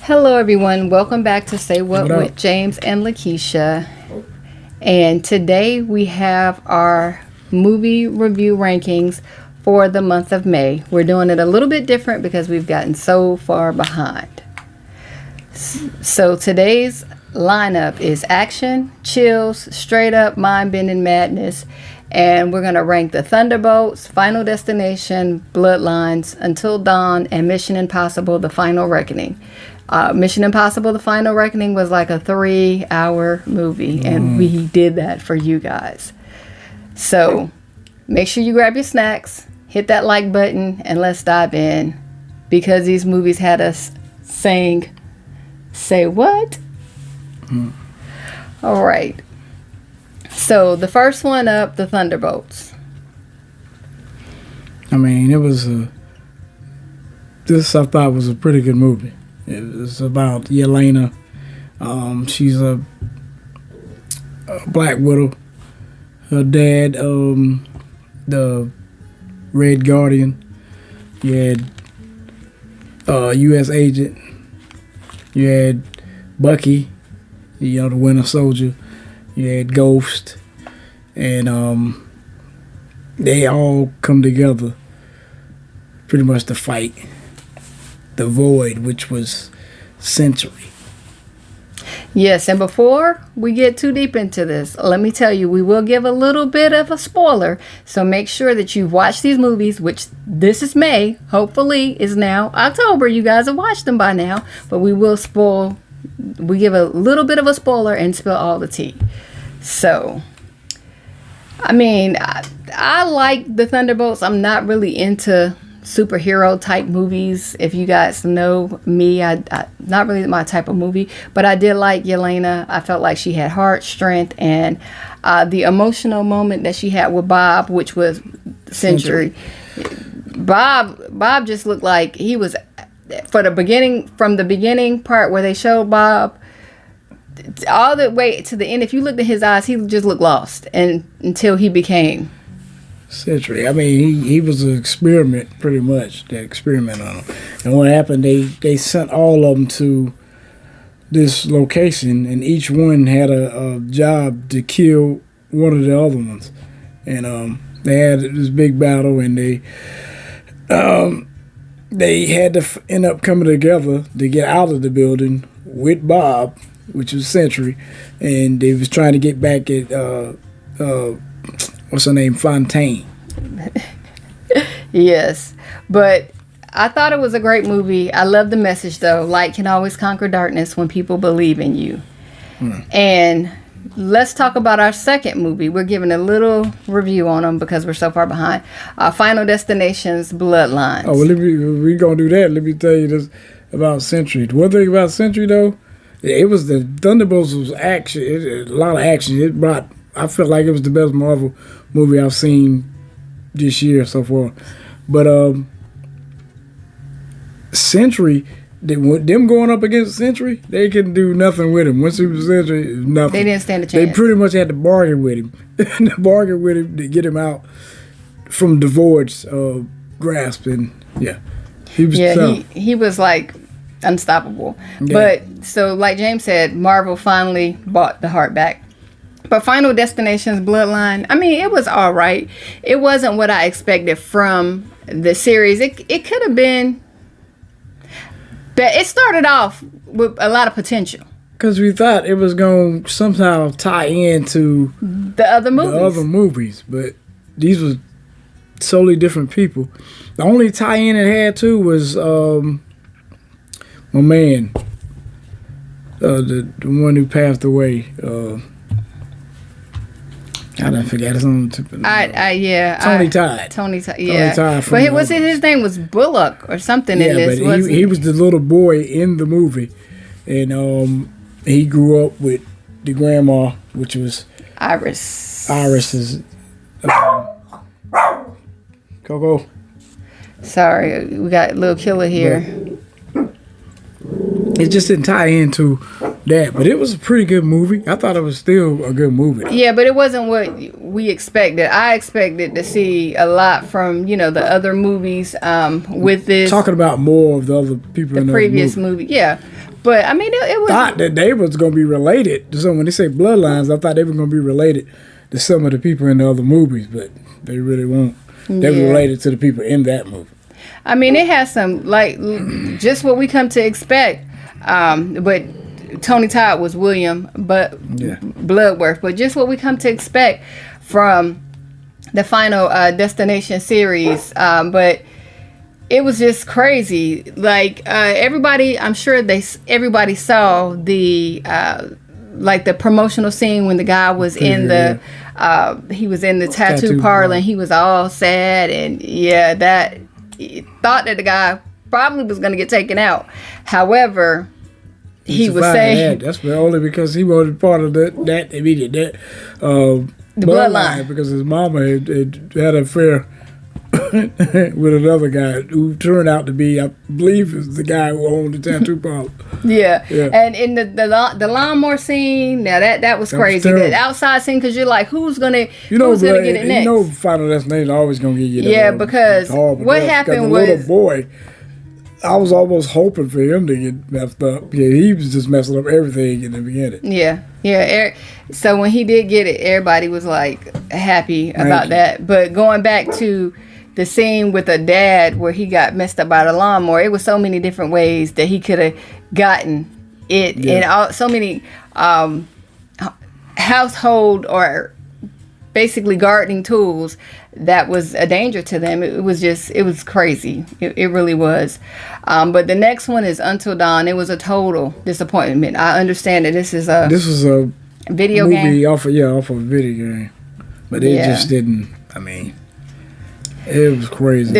Hello, everyone. Welcome back to Say What with James and Lakesia. And today we have our movie review rankings for the month of May. We're doing it a little bit different because we've gotten so far behind. So today's lineup is action, chills, straight up mind-bending madness. And we're going to rank the Thunderbolts, Final Destination, Bloodlines, Until Dawn, and Mission Impossible: The Final Reckoning. Mission Impossible: The Final Reckoning was like a 3-hour movie, and we did that for you guys. So make sure you grab your snacks, hit that like button, and let's dive in, because these movies had us saying, say what? All right. So the first one up, the Thunderbolts. I mean, this I thought was a pretty good movie. It was about Yelena. She's a Black Widow. Her dad, the Red Guardian. You had U.S. agent. You had Bucky, the Winter Soldier. You had Ghost. And they all come together pretty much to fight the Void, which was Sentry. Yes, and before we get too deep into this, let me tell you, we will give a little bit of a spoiler. So make sure that you've watched these movies, which this is May, hopefully is now October. You guys have watched them by now, but we will spoil. We give a little bit of a spoiler and spill all the tea. So, I mean, I like the Thunderbolts. I'm not really into superhero type movies. If you guys know me, I not really my type of movie, but I did like Yelena. I felt like she had heart, strength, and the emotional moment that she had with Bob, which was Century. Bob just looked like he was, from the beginning part where they showed Bob all the way to the end. If you looked at his eyes, he just looked lost, and until he became Century. I mean, he was an experiment, pretty much. They experiment on him. And what happened, they sent all of them to this location, and each one had a job to kill one of the other ones. And they had this big battle, and they had to end up coming together to get out of the building with Bob, which was Century, and they was trying to get back at what's her name, Fontaine. Yes, but I thought it was a great movie. I love the message, though. Light can always conquer darkness when people believe in you. And let's talk about our second movie. We're giving a little review on them because we're so far behind. Final Destination's Bloodlines. Oh, well, we're going to do that. Let me tell you this about Century. One thing about Century, though, it was the Thunderbolts was action. A lot of action. I felt like it was the best Marvel movie I've seen this year so far. But Sentry, them going up against Sentry, they couldn't do nothing with him. Once he was Sentry, nothing. They didn't stand a chance. They pretty much had to bargain with him. To get him out from the Void's grasp. And yeah, he was tough. He was like unstoppable. Yeah. But so, like James said, Marvel finally bought the heart back. But Final Destination's Bloodline, I mean, it was all right. It wasn't what I expected from the series. It could have been, but it started off with a lot of potential. Because we thought it was going to somehow tie into the other movies. But these were solely different people. The only tie-in it had to was my man, the one who passed away. I didn't forget his name. Tony Todd. Tony Todd, yeah. But his name was Bullock or something in this? Yeah, but he was the little boy in the movie. And he grew up with the grandma, which was Iris. Iris's Coco. Sorry, we got a little killer here. It just didn't tie into that. But it was a pretty good movie. I thought it was still a good movie. Yeah, but it wasn't what we expected. I expected to see a lot from, the other movies with this. Talking about more of the other people in the previous movie. Yeah. But, I mean, it was... I thought that they was going to be related to some. When they say Bloodlines, I thought they were going to be related to some of the people in the other movies, but they really won't. They were related to the people in that movie. I mean, it has some, just what we come to expect. But Tony Todd was William Bloodworth. But just what we come to expect from the Final Destination series. But... it was just crazy. Everybody, I'm sure everybody saw the the promotional scene when the guy was he was in the tattoo parlor and he was all sad and thought that the guy probably was going to get taken out. However, he was saying that's only because he wasn't part of the bloodline because his mama had an affair with another guy who turned out to be, I believe, is the guy who owned the tattoo parlor. Yeah. And in the lawnmower scene, now that was crazy. The outside scene, because you're like, who's gonna get it next? Final Destination always gonna get you. Yeah, because what happened was little boy. I was almost hoping for him to get messed up. Yeah, he was just messing up everything in the beginning. Yeah. So when he did get it, everybody was happy about that. But going back to the scene with a dad where he got messed up by the lawnmower, it was so many different ways that he could have gotten it, and so many household or basically gardening tools that was a danger to them. It was crazy. It really was. But the next one is Until Dawn. It was a total disappointment. I understand that this was a video movie game off of a video game, but it just didn't. I mean. It was crazy.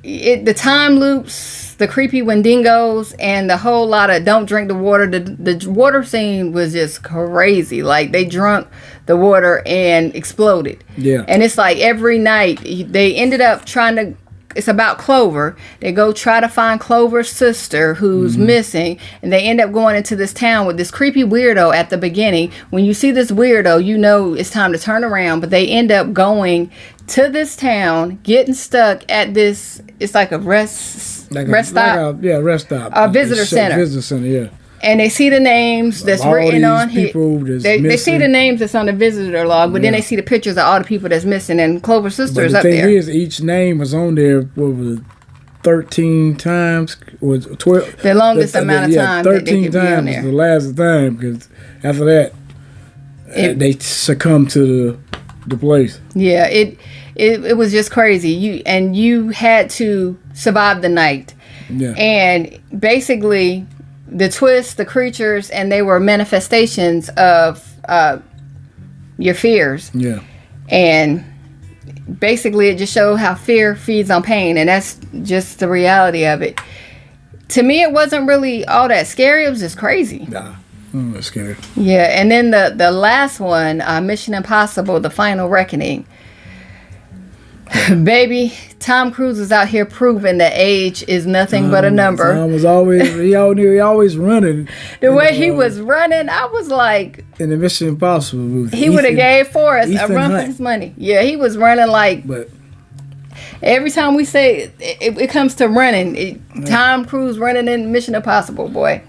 The time loops, the creepy Wendigos, and the whole lot of don't drink the water. The water scene was just crazy. They drunk the water and exploded. Yeah. And it's every night they ended up trying to. It's about Clover. They go try to find Clover's sister who's missing, and they end up going into this town with this creepy weirdo at the beginning. When you see this weirdo, you know it's time to turn around, but they end up going to this town, getting stuck at this, it's like a rest stop. Rest stop. A visitor center. Visitor center, yeah. And they see the names that's written on here. They see the names that's on the visitor log, but then they see the pictures of all the people that's missing, and Clover's sister is up there. The thing is, each name was on there, 13 times? Or 12? The longest amount of time 13 times was the last time, because after that, they succumbed to the place. Yeah, it was just crazy. You had to survive the night. Yeah. And basically, the twists, the creatures, and they were manifestations of your fears. Yeah. And basically, it just showed how fear feeds on pain, and that's just the reality of it. To me, it wasn't really all that scary. It was just crazy. Nah. That's scary. Yeah, and then the last one, Mission Impossible: The Final Reckoning. Baby, Tom Cruise is out here proving that age is nothing but a number. Tom was always running. The way he was running, I was like... In the Mission Impossible movie. He would have gave Forrest a run for his money. Yeah, he was running But every time we say it comes to running, Tom Cruise running in Mission Impossible, boy.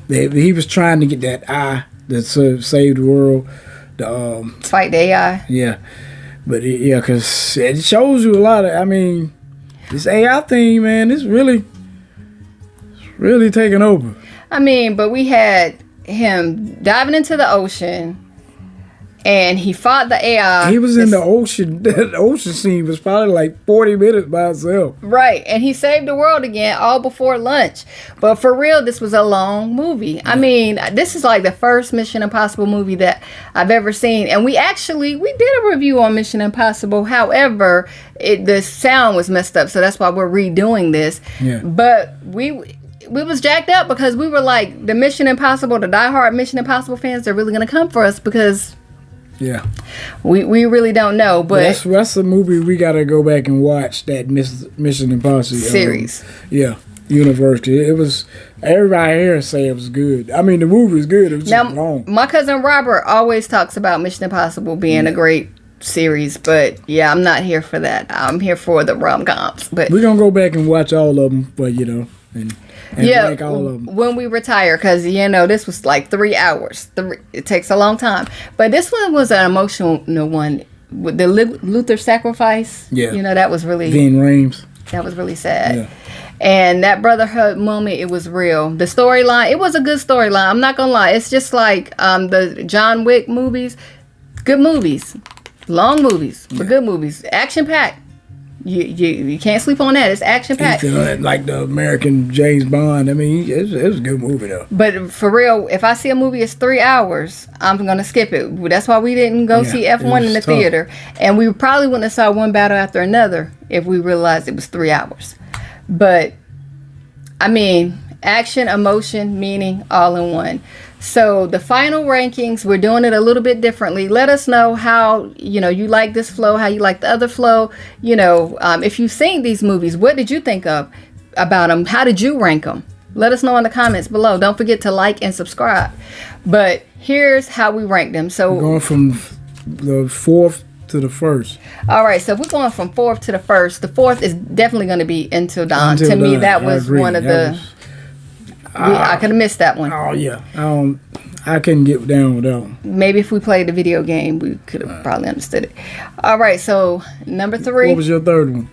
He was trying to get that eye that saved the world. Fight the AI. Yeah. But because it shows you a lot of, this AI thing, man, it's really taking over. But we had him diving into the ocean, and he fought the AI. He was in the ocean. That ocean scene was probably 40 minutes by itself. Right, and he saved the world again all before lunch. But for real, this was a long movie. Yeah. This is the first Mission Impossible movie that I've ever seen. And we did a review on Mission Impossible. However, the sound was messed up, so that's why we're redoing this. Yeah. But we was jacked up because we were the Mission Impossible, the diehard Mission Impossible fans, they're really going to come for us because... Yeah, we really don't know, but that's a movie we gotta go back and watch, that Mission Impossible series. Yeah, universe. It was, everybody here say it was good. I mean, the movie was good. It was just long. My cousin Robert always talks about Mission Impossible being a great series, but yeah, I'm not here for that. I'm here for the rom-coms. But we're gonna go back and watch all of them, but and rank all of them when we retire, because this was like 3 hours. It takes a long time, but this one was an emotional one with the Luther sacrifice. Yeah, that was really Ving Rhames. That was really sad. Yeah. And that brotherhood moment, it was real. The storyline, it was a good storyline. I'm not gonna lie. It's just like the John Wick movies. Good movies. Long movies, but good movies. Action packed. You can't sleep on that. It's action packed. Like the American James Bond. I mean, it was a good movie though. But for real, if I see a movie it's 3 hours, I'm gonna skip it. That's why we didn't go see F1 in the theater, and we probably wouldn't have saw one battle after another if we realized it was 3 hours. But I mean, action, emotion, meaning, all in one. So the final rankings, we're doing it a little bit differently. Let us know how you like this flow, how you like the other flow. If you've seen these movies, what did you think about them? How did you rank them? Let us know in the comments below. Don't forget to like and subscribe. But here's how we rank them. So we're going from the 4th to the 1st. All right, so we're going from 4th to the 1st. The 4th is definitely going to be Until Dawn. To me, that was one of I could have missed that one. Oh yeah, I couldn't get down with that one. Maybe if we played the video game, we could have probably understood it. All right, so number 3. What was your third one?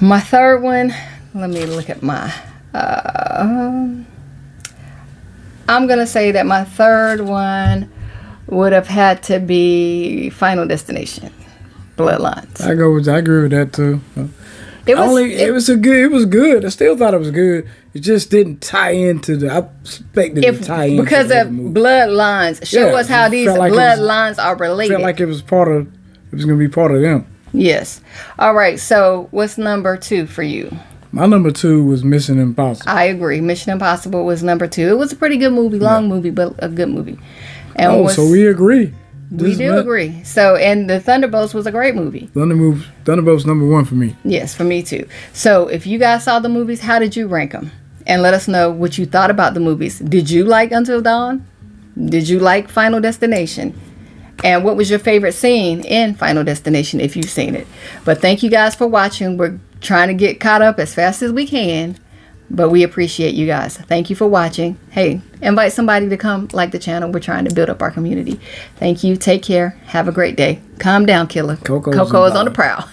My third one. Let me look at my. I'm gonna say that my third one would have had to be Final Destination, Bloodlines. I agree with that too. It was good. I still thought it was good. It just didn't tie into I expected it to tie in because of Bloodlines. Show us how these bloodlines are related. Felt like it was going to be part of them. Yes. All right. So what's number 2 for you? My number 2 was Mission Impossible. I agree. Mission Impossible was number 2. It was a pretty good movie, long movie, but a good movie. And so we agree. We do agree. So, and the Thunderbolts was a great movie. Thunderbolts number 1 for me. Yes, for me too. So, if you guys saw the movies, how did you rank them? And let us know what you thought about the movies. Did you like Until Dawn? Did you like Final Destination? And what was your favorite scene in Final Destination if you've seen it? But thank you guys for watching. We're trying to get caught up as fast as we can. But we appreciate you guys. Thank you for watching. Hey, invite somebody to come like the channel. We're trying to build up our community. Thank you. Take care. Have a great day. Calm down, killer. Coco is on the prowl.